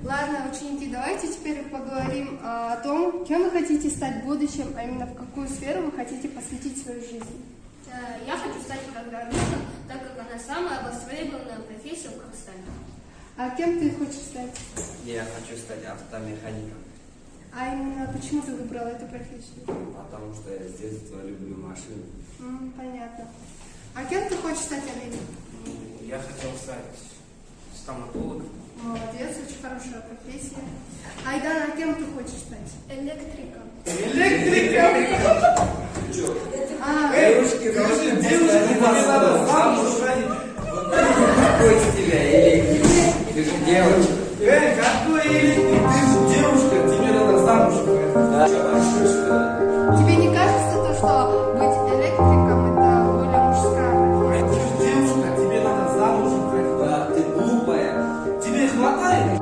Ладно, ученики, давайте теперь поговорим о том, кем вы хотите стать в будущем, а именно в какую сферу вы хотите посвятить свою жизнь. Я хочу стать программистом, так как она самая востребованная профессия в Казахстане. А кем ты хочешь стать? Я хочу стать автомехаником, А именно почему ты выбрал эту профессию? потому что я с детства люблю машины. Понятно. А кем ты хочешь стать, Олег? Я хотел стать стоматологом. Молодец, очень хорошая профессия. Айдан, а кем ты хочешь стать? Электриком. Девушки, тебе надо замуж. Какой из тебя электрик? Ты же девочка. Какой электрик? Ты же девушка, тебе надо замуж. Тебе не кажется то, что быть электриком это более мужская профессия? Ты же девушка, тебе надо замуж. Да, ты глупая. Тебе хватает?